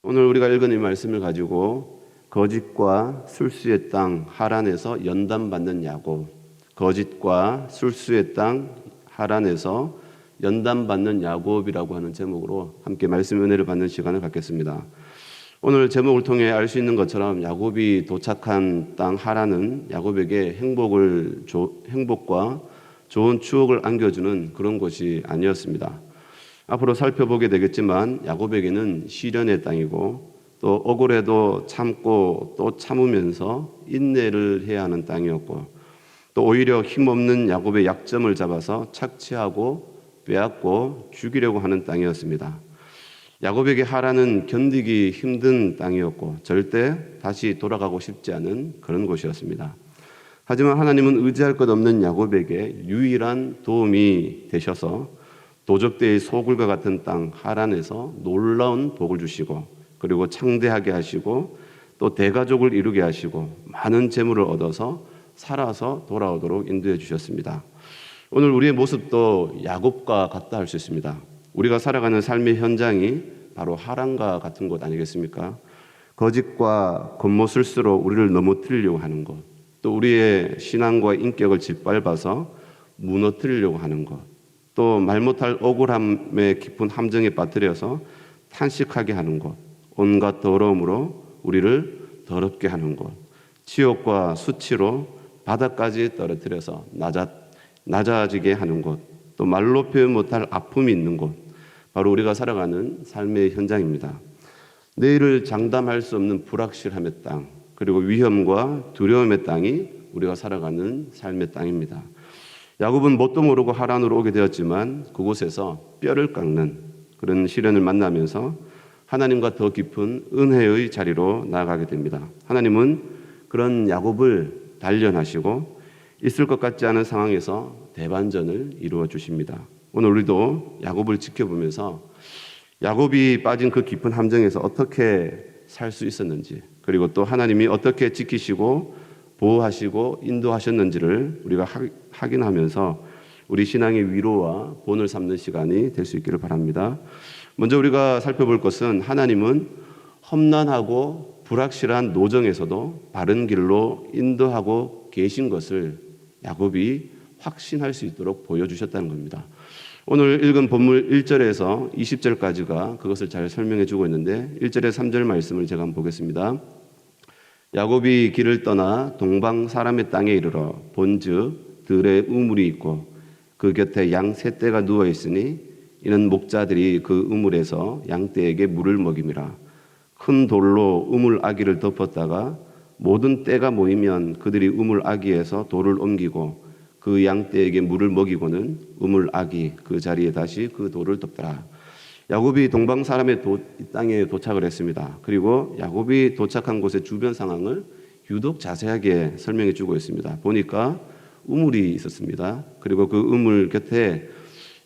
오늘 우리가 읽은 이 말씀을 가지고 거짓과 술수의 땅 하란에서 연단받는 야곱, 거짓과 술수의 땅 하란에서 연단받는 야곱이라고 하는 제목으로 함께 말씀 은혜를 받는 시간을 갖겠습니다. 오늘 제목을 통해 알 수 있는 것처럼 야곱이 도착한 땅 하란은 야곱에게 행복과 좋은 추억을 안겨주는 그런 곳이 아니었습니다. 앞으로 살펴보게 되겠지만 야곱에게는 시련의 땅이고 또 억울해도 참고 또 참으면서 인내를 해야 하는 땅이었고 또 오히려 힘없는 야곱의 약점을 잡아서 착취하고 빼앗고 죽이려고 하는 땅이었습니다. 야곱에게 하란은 견디기 힘든 땅이었고 절대 다시 돌아가고 싶지 않은 그런 곳이었습니다. 하지만 하나님은 의지할 것 없는 야곱에게 유일한 도움이 되셔서 도적대의 소굴과 같은 땅 하란에서 놀라운 복을 주시고 그리고 창대하게 하시고 또 대가족을 이루게 하시고 많은 재물을 얻어서 살아서 돌아오도록 인도해 주셨습니다. 오늘 우리의 모습도 야곱과 같다 할 수 있습니다. 우리가 살아가는 삶의 현장이 바로 하란과 같은 곳 아니겠습니까? 거짓과 겉모술수로 우리를 넘어뜨리려고 하는 것, 또 우리의 신앙과 인격을 짓밟아서 무너뜨리려고 하는 것, 또 말 못할 억울함의 깊은 함정에 빠뜨려서 탄식하게 하는 것, 온갖 더러움으로 우리를 더럽게 하는 것, 치욕과 수치로 바닥까지 떨어뜨려서 낮아지게 하는 것, 또 말로 표현 못할 아픔이 있는 곳, 바로 우리가 살아가는 삶의 현장입니다. 내일을 장담할 수 없는 불확실함의 땅, 그리고 위험과 두려움의 땅이 우리가 살아가는 삶의 땅입니다. 야곱은 뭣도 모르고 하란으로 오게 되었지만 그곳에서 뼈를 깎는 그런 시련을 만나면서 하나님과 더 깊은 은혜의 자리로 나아가게 됩니다. 하나님은 그런 야곱을 단련하시고 있을 것 같지 않은 상황에서 대반전을 이루어 주십니다. 오늘 우리도 야곱을 지켜보면서 야곱이 빠진 그 깊은 함정에서 어떻게 살 수 있었는지, 그리고 또 하나님이 어떻게 지키시고 보호하시고 인도하셨는지를 우리가 확인하면서 우리 신앙의 위로와 본을 삼는 시간이 될 수 있기를 바랍니다. 먼저 우리가 살펴볼 것은 하나님은 험난하고 불확실한 노정에서도 바른 길로 인도하고 계신 것을 야곱이 확신할 수 있도록 보여주셨다는 겁니다. 오늘 읽은 본문 1절에서 20절까지가 그것을 잘 설명해 주고 있는데 1절에 3절 말씀을 제가 한번 보겠습니다. 야곱이 길을 떠나 동방 사람의 땅에 이르러 본즉 들에 우물이 있고 그 곁에 양 세 떼가 누워 있으니 이는 목자들이 그 우물에서 양떼에게 물을 먹임이라. 큰 돌로 우물 아기를 덮었다가 모든 떼가 모이면 그들이 우물 아기에서 돌을 옮기고 그 양떼에게 물을 먹이고는 우물 아기 그 자리에 다시 그 돌을 덮더라. 야곱이 동방 사람의 땅에 도착을 했습니다. 그리고 야곱이 도착한 곳의 주변 상황을 유독 자세하게 설명해 주고 있습니다. 보니까 우물이 있었습니다. 그리고 그 우물 곁에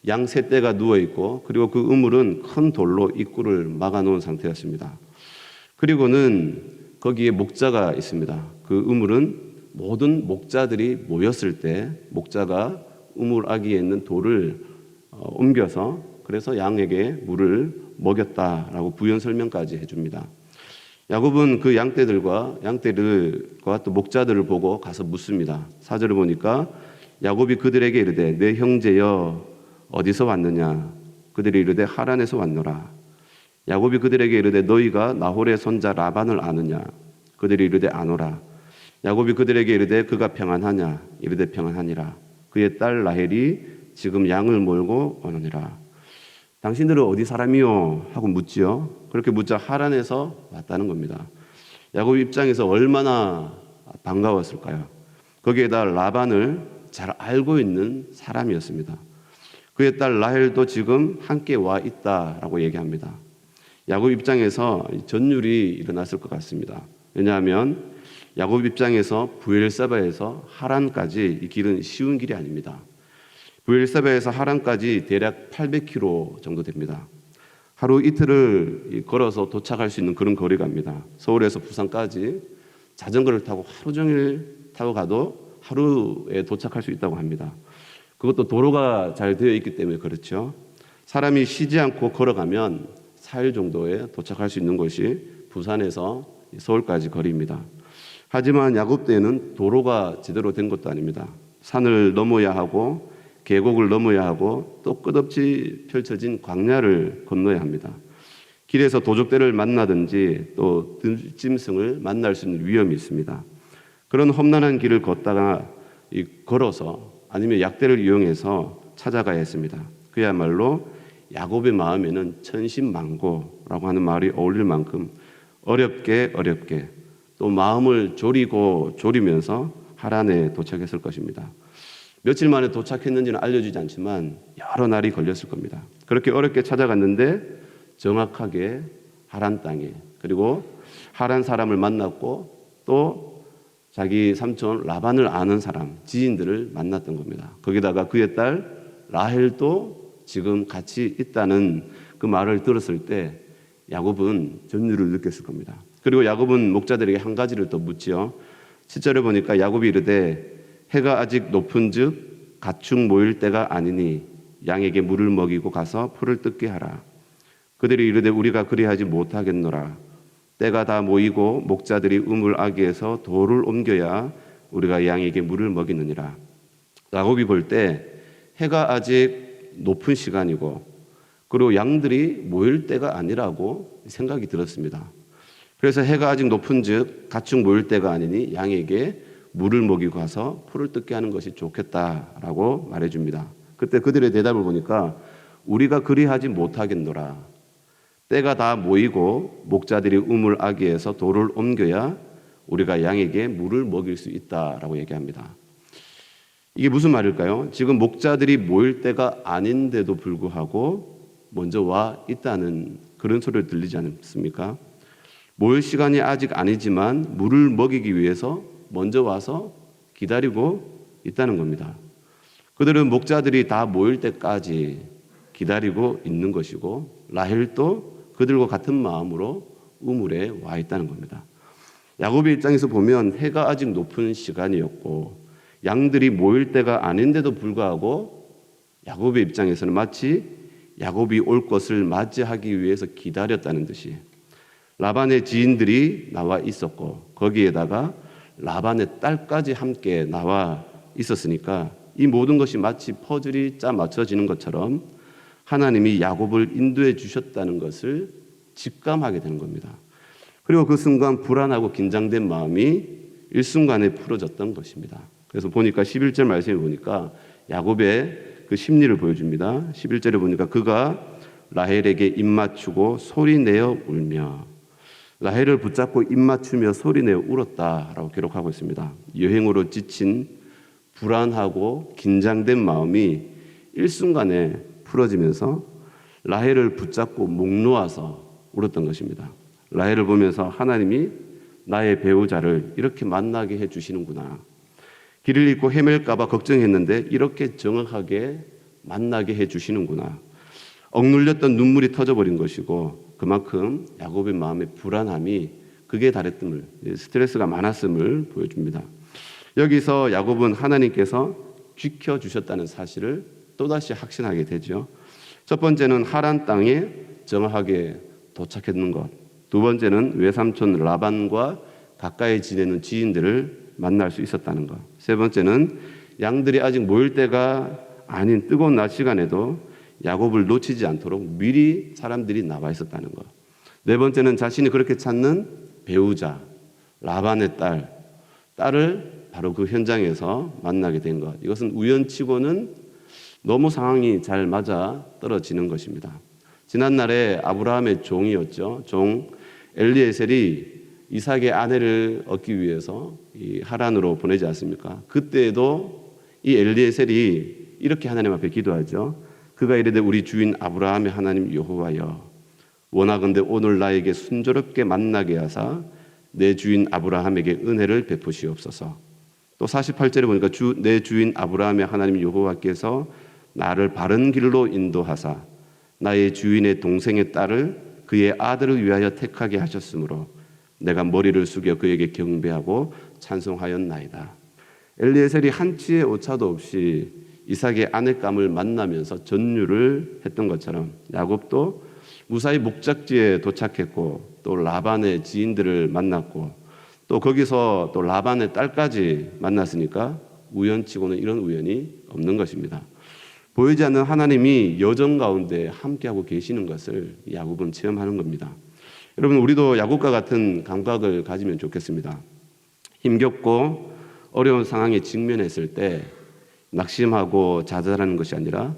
양 세 떼가 누워 있고 그리고 그 우물은 큰 돌로 입구를 막아 놓은 상태였습니다. 그리고는 거기에 목자가 있습니다. 그 우물은 모든 목자들이 모였을 때 목자가 우물 아기에 있는 돌을 옮겨서 그래서 양에게 물을 먹였다라고 부연 설명까지 해줍니다. 야곱은 그 양떼들과 또 목자들을 보고 가서 묻습니다. 4절을 보니까 야곱이 그들에게 이르되 내 형제여 어디서 왔느냐? 그들이 이르되 하란에서 왔노라. 야곱이 그들에게 이르되 너희가 나홀의 손자 라반을 아느냐? 그들이 이르되 아노라. 야곱이 그들에게 이르되 그가 평안하냐? 이르되 평안하니라. 그의 딸 라헬이 지금 양을 몰고 오느니라. 당신들은 어디 사람이요? 하고 묻지요. 그렇게 묻자 하란에서 왔다는 겁니다. 야곱 입장에서 얼마나 반가웠을까요? 거기에다 라반을 잘 알고 있는 사람이었습니다. 그의 딸 라헬도 지금 함께 와 있다라고 얘기합니다. 야곱 입장에서 전율이 일어났을 것 같습니다. 왜냐하면 야곱 입장에서 브엘세바에서 하란까지 이 길은 쉬운 길이 아닙니다. 브엘세바에서 하란까지 대략 800km 정도 됩니다. 하루 이틀을 걸어서 도착할 수 있는 그런 거리가입니다. 서울에서 부산까지 자전거를 타고 하루 종일 타고 가도 하루에 도착할 수 있다고 합니다. 그것도 도로가 잘 되어 있기 때문에 그렇죠. 사람이 쉬지 않고 걸어가면 4일 정도에 도착할 수 있는 곳이 부산에서 서울까지 거리입니다. 하지만 야곱 때에는 도로가 제대로 된 것도 아닙니다. 산을 넘어야 하고 계곡을 넘어야 하고 또 끝없이 펼쳐진 광야를 건너야 합니다. 길에서 도적들을 만나든지 또 들짐승을 만날 수 있는 위험이 있습니다. 그런 험난한 길을 걷다가 걸어서 아니면 약대를 이용해서 찾아가야 했습니다. 그야말로 야곱의 마음에는 천신만고라고 하는 말이 어울릴 만큼 어렵게 또 마음을 졸이면서 하란에 도착했을 것입니다. 며칠 만에 도착했는지는 알려주지 않지만 여러 날이 걸렸을 겁니다. 그렇게 어렵게 찾아갔는데 정확하게 하란 땅에, 그리고 하란 사람을 만났고 또 자기 삼촌 라반을 아는 사람, 지인들을 만났던 겁니다. 거기다가 그의 딸 라헬도 지금 같이 있다는 그 말을 들었을 때 야곱은 전율을 느꼈을 겁니다. 그리고 야곱은 목자들에게 한 가지를 또 묻지요. 7절에 보니까 야곱이 이르되 해가 아직 높은즉 가축 모일 때가 아니니 양에게 물을 먹이고 가서 풀을 뜯게 하라. 그들이 이르되 우리가 그리하지 못하겠노라. 때가 다 모이고 목자들이 우물 아귀에서 돌을 옮겨야 우리가 양에게 물을 먹이느니라. 야곱이 볼 때 해가 아직 높은 시간이고 그리고 양들이 모일 때가 아니라고 생각이 들었습니다. 그래서 해가 아직 높은즉 가축 모일 때가 아니니 양에게 물을 먹이고 가서 풀을 뜯게 하는 것이 좋겠다라고 말해줍니다. 그때 그들의 대답을 보니까 우리가 그리하지 못하겠노라. 때가 다 모이고 목자들이 우물 아귀에서 돌을 옮겨야 우리가 양에게 물을 먹일 수 있다라고 얘기합니다. 이게 무슨 말일까요? 지금 목자들이 모일 때가 아닌데도 불구하고 먼저 와 있다는 그런 소리를 들리지 않습니까? 모일 시간이 아직 아니지만 물을 먹이기 위해서 먼저 와서 기다리고 있다는 겁니다. 그들은 목자들이 다 모일 때까지 기다리고 있는 것이고 라헬도 그들과 같은 마음으로 우물에 와 있다는 겁니다. 야곱의 입장에서 보면 해가 아직 높은 시간이었고 양들이 모일 때가 아닌데도 불구하고 야곱의 입장에서는 마치 야곱이 올 것을 맞이하기 위해서 기다렸다는 듯이 라반의 지인들이 나와 있었고 거기에다가 라반의 딸까지 함께 나와 있었으니까 이 모든 것이 마치 퍼즐이 짜 맞춰지는 것처럼 하나님이 야곱을 인도해 주셨다는 것을 직감하게 되는 겁니다. 그리고 그 순간 불안하고 긴장된 마음이 일순간에 풀어졌던 것입니다. 그래서 보니까 11절 말씀에 보니까 야곱의 그 심리를 보여줍니다. 11절에 보니까 그가 라헬에게 입맞추고 소리내어 울며 라헬을 붙잡고 입맞추며 소리내어 울었다라고 기록하고 있습니다. 여행으로 지친 불안하고 긴장된 마음이 일순간에 풀어지면서 라헬을 붙잡고 목 놓아서 울었던 것입니다. 라헬을 보면서 하나님이 나의 배우자를 이렇게 만나게 해주시는구나. 길을 잃고 헤맬까 봐 걱정했는데 이렇게 정확하게 만나게 해주시는구나. 억눌렸던 눈물이 터져버린 것이고 그만큼 야곱의 마음의 불안함이 극에 달했음을, 스트레스가 많았음을 보여줍니다. 여기서 야곱은 하나님께서 지켜주셨다는 사실을 또다시 확신하게 되죠. 첫 번째는 하란 땅에 정확하게 도착했는 것. 두 번째는 외삼촌 라반과 가까이 지내는 지인들을 만날 수 있었다는 것. 세 번째는 양들이 아직 모일 때가 아닌 뜨거운 낮 시간에도 야곱을 놓치지 않도록 미리 사람들이 나와 있었다는 것. 네 번째는 자신이 그렇게 찾는 배우자, 라반의 딸을 바로 그 현장에서 만나게 된 것. 이것은 우연치고는 너무 상황이 잘 맞아 떨어지는 것입니다. 지난날에 아브라함의 종이었죠. 종 엘리에셀이 이삭의 아내를 얻기 위해서 이 하란으로 보내지 않습니까? 그때에도 이 엘리에셀이 이렇게 하나님 앞에 기도하죠. 그가 이르되 우리 주인 아브라함의 하나님 여호와여 원하건대 오늘 나에게 순조롭게 만나게 하사 내 주인 아브라함에게 은혜를 베푸시옵소서. 또 48절에 보니까 내 주인 아브라함의 하나님 여호와께서 나를 바른 길로 인도하사 나의 주인의 동생의 딸을 그의 아들을 위하여 택하게 하셨으므로 내가 머리를 숙여 그에게 경배하고 찬송하였나이다. 엘리에셀이 한치의 오차도 없이 이삭의 아내감을 만나면서 전율을 했던 것처럼 야곱도 무사히 목적지에 도착했고 또 라반의 지인들을 만났고 또 거기서 또 라반의 딸까지 만났으니까 우연치고는 이런 우연이 없는 것입니다. 보이지 않는 하나님이 여정 가운데 함께하고 계시는 것을 야곱은 체험하는 겁니다. 여러분, 우리도 야곱과 같은 감각을 가지면 좋겠습니다. 힘겹고 어려운 상황에 직면했을 때 낙심하고 좌절하는 것이 아니라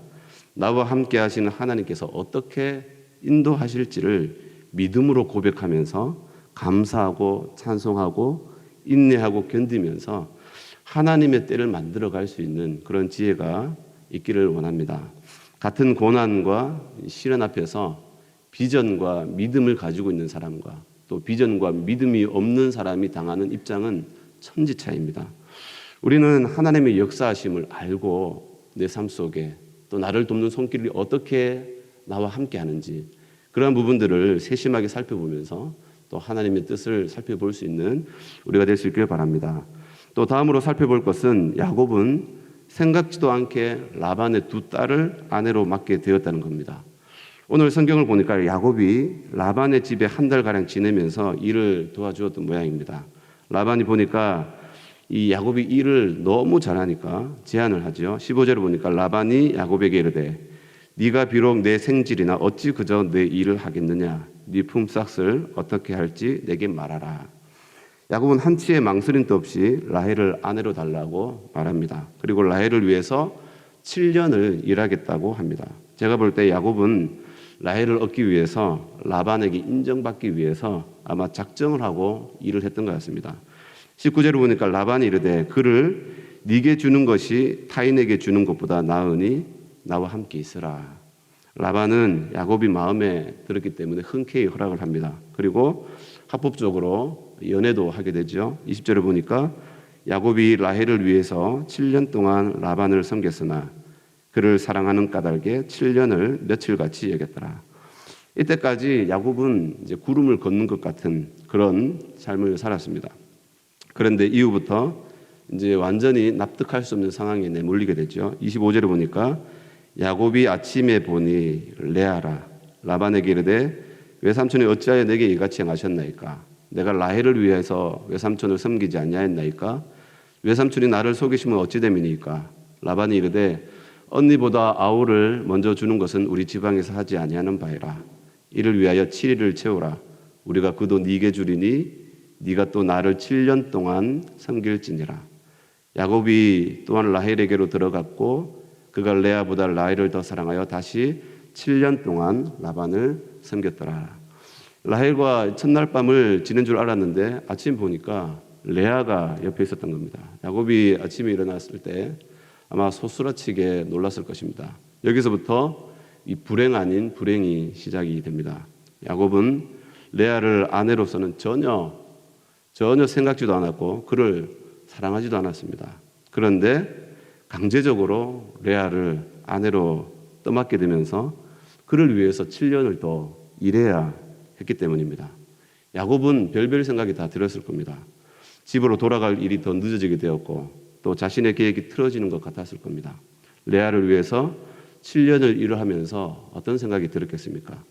나와 함께 하시는 하나님께서 어떻게 인도하실지를 믿음으로 고백하면서 감사하고 찬송하고 인내하고 견디면서 하나님의 때를 만들어갈 수 있는 그런 지혜가 있기를 원합니다. 같은 고난과 시련 앞에서 비전과 믿음을 가지고 있는 사람과 또 비전과 믿음이 없는 사람이 당하는 입장은 천지차이입니다. 우리는 하나님의 역사하심을 알고 내 삶 속에 또 나를 돕는 손길이 어떻게 나와 함께 하는지 그러한 부분들을 세심하게 살펴보면서 또 하나님의 뜻을 살펴볼 수 있는 우리가 될 수 있길 바랍니다. 또 다음으로 살펴볼 것은 야곱은 생각지도 않게 라반의 두 딸을 아내로 맡게 되었다는 겁니다. 오늘 성경을 보니까 야곱이 라반의 집에 한 달가량 지내면서 일을 도와주었던 모양입니다. 라반이 보니까 이 야곱이 일을 너무 잘하니까 제안을 하죠. 15절을 보니까 라반이 야곱에게 이르되 네가 비록 내 생질이나 어찌 그저 내 일을 하겠느냐. 네 품삯을 어떻게 할지 내게 말하라. 야곱은 한치의 망설임도 없이 라헬을 아내로 달라고 말합니다. 그리고 라헬을 위해서 7년을 일하겠다고 합니다. 제가 볼 때 야곱은 라헬을 얻기 위해서 라반에게 인정받기 위해서 아마 작정을 하고 일을 했던 것 같습니다. 19절을 보니까 라반이 이르되 그를 네게 주는 것이 타인에게 주는 것보다 나으니 나와 함께 있으라. 라반은 야곱이 마음에 들었기 때문에 흔쾌히 허락을 합니다. 그리고 합법적으로 연애도 하게 되죠. 20절을 보니까 야곱이 라헬을 위해서 7년 동안 라반을 섬겼으나 그를 사랑하는 까닭에 7년을 며칠같이 여겼더라. 이때까지 야곱은 이제 구름을 걷는 것 같은 그런 삶을 살았습니다. 그런데 이후부터 이제 완전히 납득할 수 없는 상황에 내몰리게 되죠. 25절에 보니까 야곱이 아침에 보니 레아라 라반에게 이르되 외삼촌이 어찌하여 내게 이같이 행하셨나이까? 내가 라헬을 위해서 외삼촌을 섬기지 아니하였나이까? 외삼촌이 나를 속이시면 어찌 됨이니까? 라반이 이르되 언니보다 아우를 먼저 주는 것은 우리 지방에서 하지 아니하는 바이라. 이를 위하여 7일을 채우라. 우리가 그도 네게 주리니 네가 또 나를 7년 동안 섬길지니라. 야곱이 또한 라헬에게로 들어갔고 그가 레아보다 라헬을 더 사랑하여 다시 7년 동안 라반을 섬겼더라. 라헬과 첫날 밤을 지낸 줄 알았는데 아침 보니까 레아가 옆에 있었던 겁니다. 야곱이 아침에 일어났을 때 아마 소스라치게 놀랐을 것입니다. 여기서부터 이 불행 아닌 불행이 시작이 됩니다. 야곱은 레아를 아내로서는 전혀 생각지도 않았고 그를 사랑하지도 않았습니다. 그런데 강제적으로 레아를 아내로 떠맡게 되면서 그를 위해서 7년을 더 일해야 했기 때문입니다. 야곱은 별별 생각이 다 들었을 겁니다. 집으로 돌아갈 일이 더 늦어지게 되었고 또 자신의 계획이 틀어지는 것 같았을 겁니다. 레아를 위해서 7년을 일을 하면서 어떤 생각이 들었겠습니까?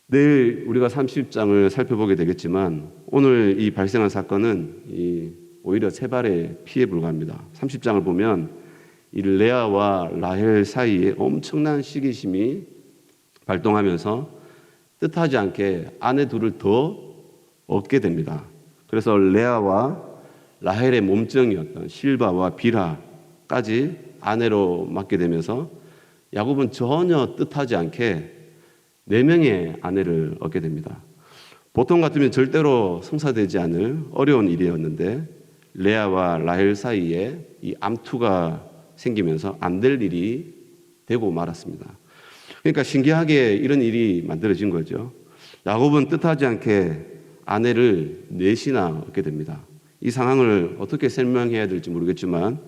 내일 우리가 30장을 살펴보게 되겠지만 오늘 이 발생한 사건은 오히려 세 발의 피에 불과합니다. 30장을 보면 이 레아와 라헬 사이에 엄청난 시기심이 발동하면서 뜻하지 않게 아내 둘을 더 얻게 됩니다. 그래서 레아와 라헬의 몸종이었던 실바와 비라까지 아내로 맡게 되면서 야곱은 전혀 뜻하지 않게 4명의 아내를 얻게 됩니다. 보통 같으면 절대로 성사되지 않을 어려운 일이었는데 레아와 라헬 사이에 이 암투가 생기면서 안 될 일이 되고 말았습니다. 그러니까 신기하게 이런 일이 만들어진 거죠. 야곱은 뜻하지 않게 아내를 4이나 얻게 됩니다. 이 상황을 어떻게 설명해야 될지 모르겠지만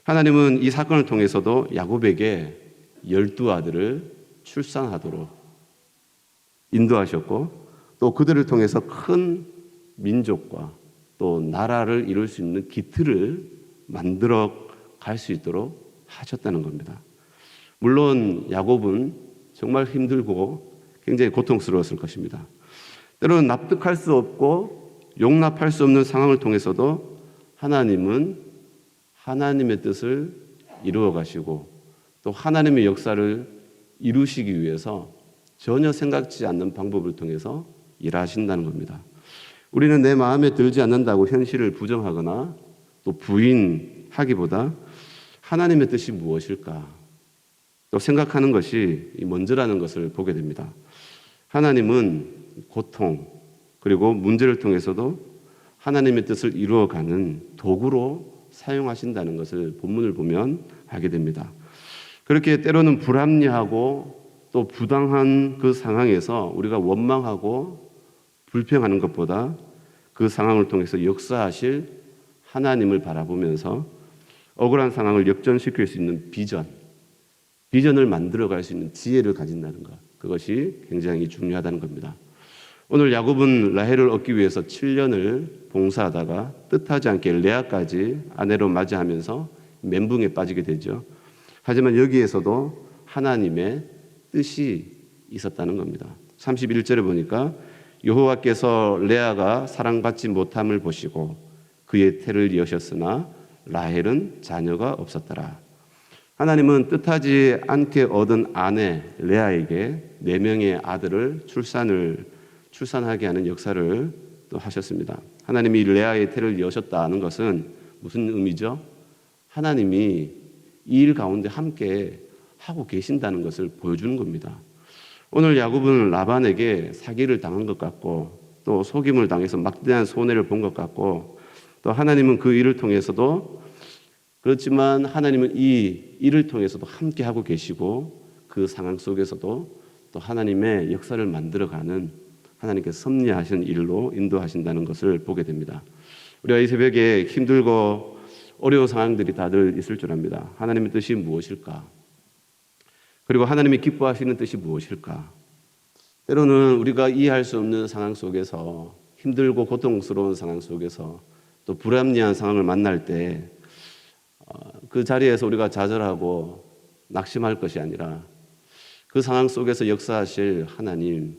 하나님은 이 사건을 통해서도 야곱에게 12아들을 출산하도록 인도하셨고 또 그들을 통해서 큰 민족과 또 나라를 이룰 수 있는 기틀을 만들어 갈 수 있도록 하셨다는 겁니다. 물론 야곱은 정말 힘들고 굉장히 고통스러웠을 것입니다. 때로는 납득할 수 없고 용납할 수 없는 상황을 통해서도 하나님은 하나님의 뜻을 이루어 가시고 또 하나님의 역사를 이루시기 위해서 전혀 생각지 않는 방법을 통해서 일하신다는 겁니다. 우리는 내 마음에 들지 않는다고 현실을 부정하거나 또 부인하기보다 하나님의 뜻이 무엇일까 또 생각하는 것이 먼저라는 것을 보게 됩니다. 하나님은 고통 그리고 문제를 통해서도 하나님의 뜻을 이루어가는 도구로 사용하신다는 것을 본문을 보면 알게 됩니다. 그렇게 때로는 불합리하고 또 부당한 그 상황에서 우리가 원망하고 불평하는 것보다 그 상황을 통해서 역사하실 하나님을 바라보면서 억울한 상황을 역전시킬 수 있는 비전을 만들어갈 수 있는 지혜를 가진다는 것, 그것이 굉장히 중요하다는 겁니다. 오늘 야곱은 라헬을 얻기 위해서 7년을 봉사하다가 뜻하지 않게 레아까지 아내로 맞이하면서 멘붕에 빠지게 되죠. 하지만 여기에서도 하나님의 뜻이 있었다는 겁니다. 31절에 보니까 여호와께서 레아가 사랑받지 못함을 보시고 그의 태를 여셨으나 라헬은 자녀가 없었더라. 하나님은 뜻하지 않게 얻은 아내 레아에게 4명의 아들을 출산하게 하는 역사를 또 하셨습니다. 하나님이 레아의 태를 여셨다는 것은 무슨 의미죠? 하나님이 이 일 가운데 함께 하고 계신다는 것을 보여주는 겁니다. 오늘 야곱은 라반에게 사기를 당한 것 같고 또 속임을 당해서 막대한 손해를 본 것 같고 또 하나님은 그 일을 통해서도 그렇지만 하나님은 이 일을 통해서도 함께 하고 계시고 그 상황 속에서도 또 하나님의 역사를 만들어가는 하나님께서 섭리하신 일로 인도하신다는 것을 보게 됩니다. 우리가 이 새벽에 힘들고 어려운 상황들이 다들 있을 줄 압니다. 하나님의 뜻이 무엇일까? 그리고 하나님이 기뻐하시는 뜻이 무엇일까? 때로는 우리가 이해할 수 없는 상황 속에서 힘들고 고통스러운 상황 속에서 또 불합리한 상황을 만날 때 그 자리에서 우리가 좌절하고 낙심할 것이 아니라 그 상황 속에서 역사하실 하나님,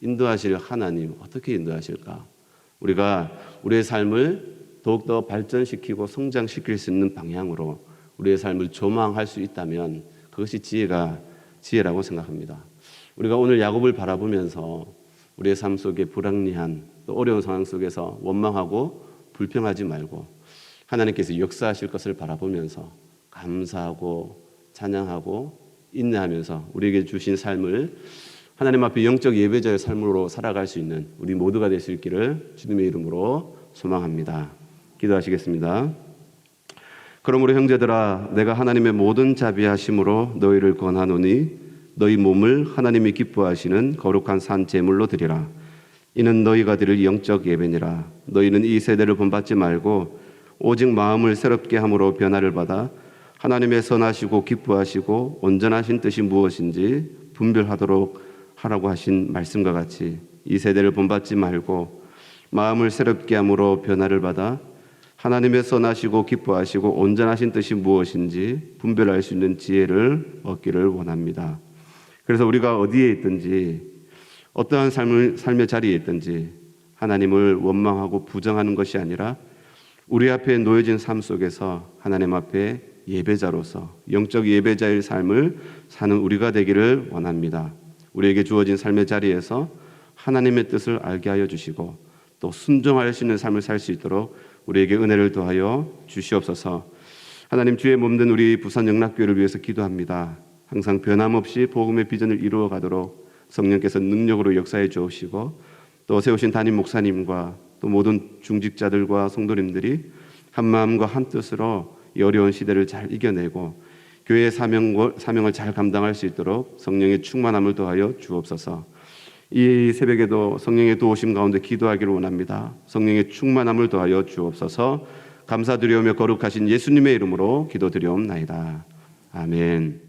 인도하실 하나님 어떻게 인도하실까? 우리가 우리의 삶을 더욱더 발전시키고 성장시킬 수 있는 방향으로 우리의 삶을 조망할 수 있다면 그것이 지혜라고 생각합니다. 우리가 오늘 야곱을 바라보면서 우리의 삶 속에 불합리한 또 어려운 상황 속에서 원망하고 불평하지 말고 하나님께서 역사하실 것을 바라보면서 감사하고 찬양하고 인내하면서 우리에게 주신 삶을 하나님 앞에 영적 예배자의 삶으로 살아갈 수 있는 우리 모두가 될 수 있기를 주님의 이름으로 소망합니다. 기도하시겠습니다. 그러므로 형제들아 내가 하나님의 모든 자비하심으로 너희를 권하노니 너희 몸을 하나님이 기뻐하시는 거룩한 산 제물로 드리라. 이는 너희가 드릴 영적 예배니라. 너희는 이 세대를 본받지 말고 오직 마음을 새롭게 함으로 변화를 받아 하나님의 선하시고 기뻐하시고 온전하신 뜻이 무엇인지 분별하도록 하라고 하신 말씀과 같이 이 세대를 본받지 말고 마음을 새롭게 함으로 변화를 받아 하나님의 선하시고 기뻐하시고 온전하신 뜻이 무엇인지 분별할 수 있는 지혜를 얻기를 원합니다. 그래서 우리가 어디에 있든지 어떠한 삶의 자리에 있든지 하나님을 원망하고 부정하는 것이 아니라 우리 앞에 놓여진 삶 속에서 하나님 앞에 예배자로서 영적 예배자의 삶을 사는 우리가 되기를 원합니다. 우리에게 주어진 삶의 자리에서 하나님의 뜻을 알게 하여 주시고 또 순종할 수 있는 삶을 살 수 있도록 우리에게 은혜를 더하여 주시옵소서. 하나님 주의 몸된 우리 부산 영락교회를 위해서 기도합니다. 항상 변함없이 복음의 비전을 이루어 가도록 성령께서 능력으로 역사해 주옵시고 또 세우신 담임 목사님과 또 모든 중직자들과 성도님들이 한 마음과 한 뜻으로 이 어려운 시대를 잘 이겨내고 교회의 사명을 잘 감당할 수 있도록 성령의 충만함을 더하여 주옵소서. 이 새벽에도 성령의 도우심 가운데 기도하기를 원합니다. 성령의 충만함을 더하여 주옵소서. 감사드리오며 거룩하신 예수님의 이름으로 기도드리옵나이다. 아멘.